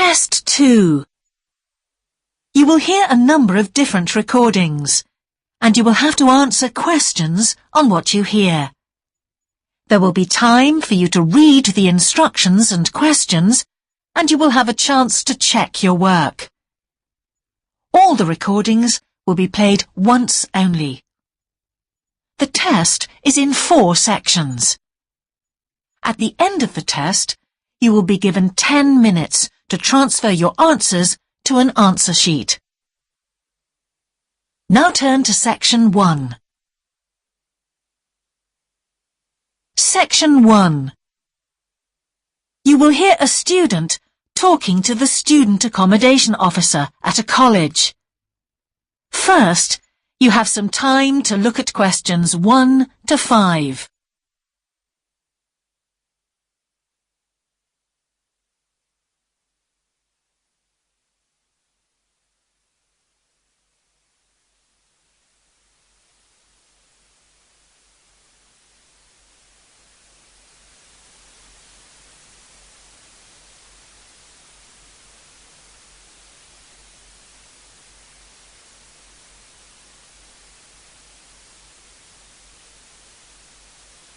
Test 2. You will hear a number of different recordings, and you will have to answer questions on what you hear. There will be time for you to read the instructions and questions, and you will have a chance to check your work. All the recordings will be played once only. The test is in 4 sections. At the end of the test, you will be given 10 minutes to transfer your answers to an answer sheet. Now turn to Section 1. Section 1. You will hear a student talking to the student accommodation officer at a college. First, you have some time to look at questions 1 to 5.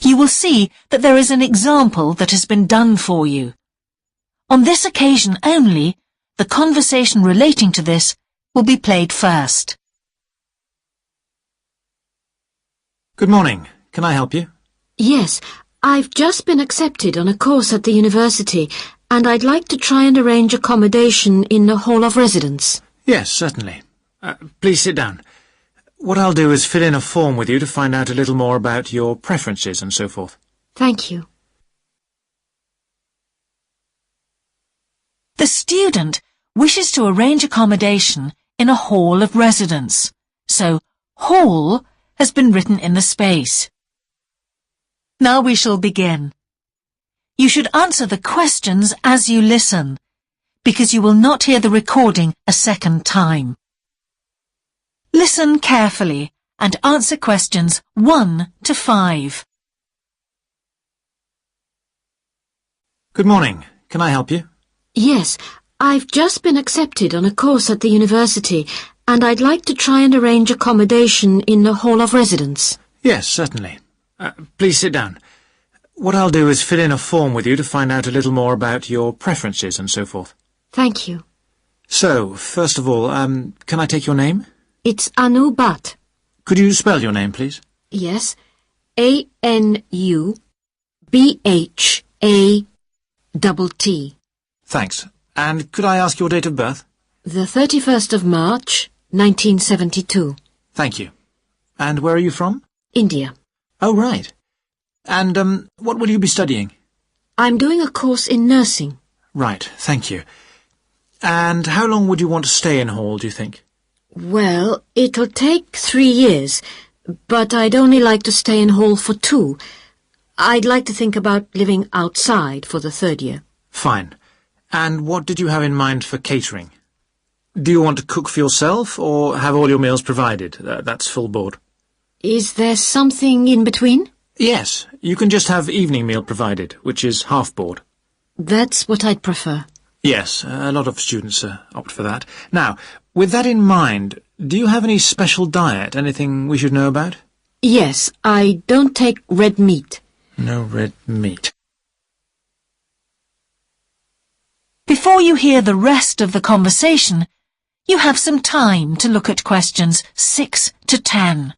You will see that there is an example that has been done for you. On this occasion only, the conversation relating to this will be played first. Good morning. Can I help you? Yes, I've just been accepted on a course at the university, and I'd like to try and arrange accommodation in the hall of residence. Yes, certainly. Please sit down. What I'll do is fill in a form with you to find out a little more about your preferences and so forth. Thank you. The student wishes to arrange accommodation in a hall of residence, so hall has been written in the space. Now we shall begin. You should answer the questions as you listen, because you will not hear the recording a second time. Listen carefully and answer questions 1 to 5. Good morning. Can I help you? Yes, I've just been accepted on a course at the university, and I'd like to try and arrange accommodation in the hall of residence. Yes, certainly. Please sit down. What I'll do is fill in a form with you to find out a little more about your preferences and so forth. Thank you. So, first of all, can I take your name? It's Anu Bhatt. Could you spell your name, please? Yes, ANUBHATT. Thanks. And could I ask your date of birth? The 31st of March, 1972. Thank you. And where are you from? India. Oh, right. And, what will you be studying? I'm doing a course in nursing. Right, thank you. And how long would you want to stay in hall, do you think? Well, it'll take 3 years, but I'd only like to stay in hall for 2. I'd like to think about living outside for the 3rd year. Fine. And what did you have in mind for catering? Do you want to cook for yourself or have all your meals provided? That's full board. Is there something in between? Yes, you can just have evening meal provided, which is half board. That's what I'd prefer. Yes, a lot of students opt for that. Now, with that in mind, do you have any special diet, anything we should know about? Yes, I don't take red meat. No red meat. Before you hear the rest of the conversation, you have some time to look at questions 6 to 10.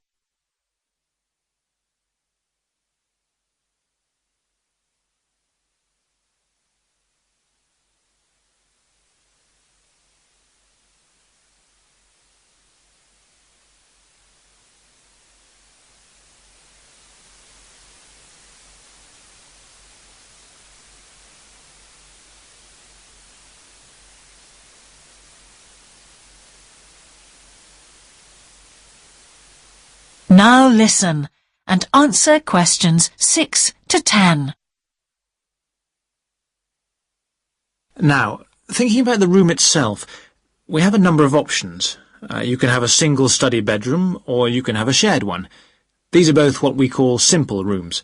Now listen and answer questions 6 to 10. Now, thinking about the room itself, we have a number of options. You can have a single study bedroom, or you can have a shared one. These are both what we call simple rooms.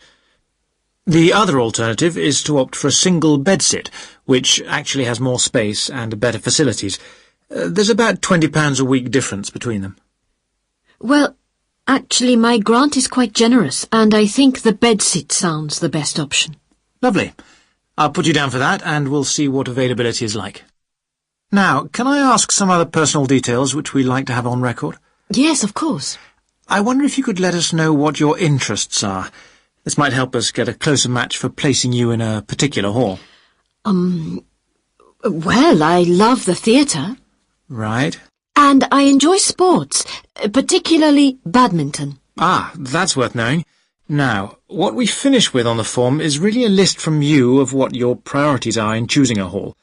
The other alternative is to opt for a single bedsit, which actually has more space and better facilities. There's about £20 a week difference between them. Well, actually my grant is quite generous, and I think the bedsit sounds the best option. Lovely. I'll put you down for that, and we'll see what availability is like. Now, can I ask some other personal details which we like to have on record? Yes, of course. I wonder if you could let us know what your interests are. This might help us get a closer match for placing you in a particular hall. Well, I love the theatre. Right. And I enjoy sports, particularly badminton. Ah, that's worth knowing. Now, what we finish with on the form is really a list from you of what your priorities are in choosing a hall,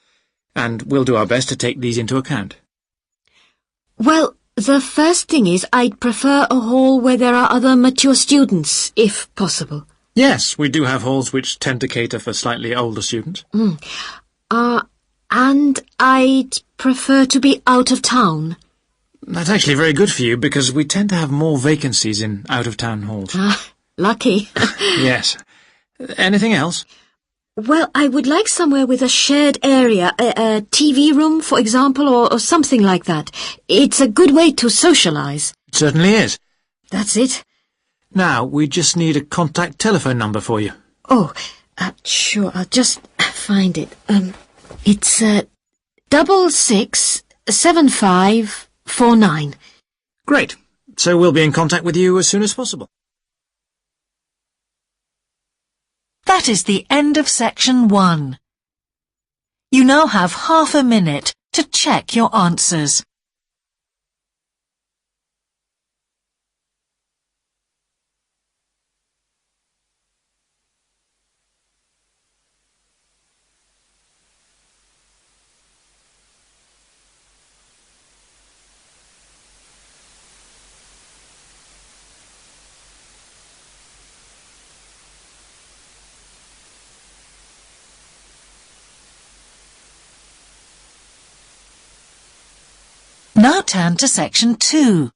and we'll do our best to take these into account. Well, the first thing is I'd prefer a hall where there are other mature students, if possible. Yes, we do have halls which tend to cater for slightly older students. And I'd prefer to be out of town. That's actually very good for you, because we tend to have more vacancies in out-of-town halls. Lucky. Yes. Anything else? Well, I would like somewhere with a shared area, a TV room, for example, or something like that. It's a good way to socialise. It certainly is. That's it. Now, we just need a contact telephone number for you. Oh, sure, I'll just find it. It's 667549. Great. So we'll be in contact with you as soon as possible. That is the end of section 1. You now have half a minute to check your answers. Now turn to section 2.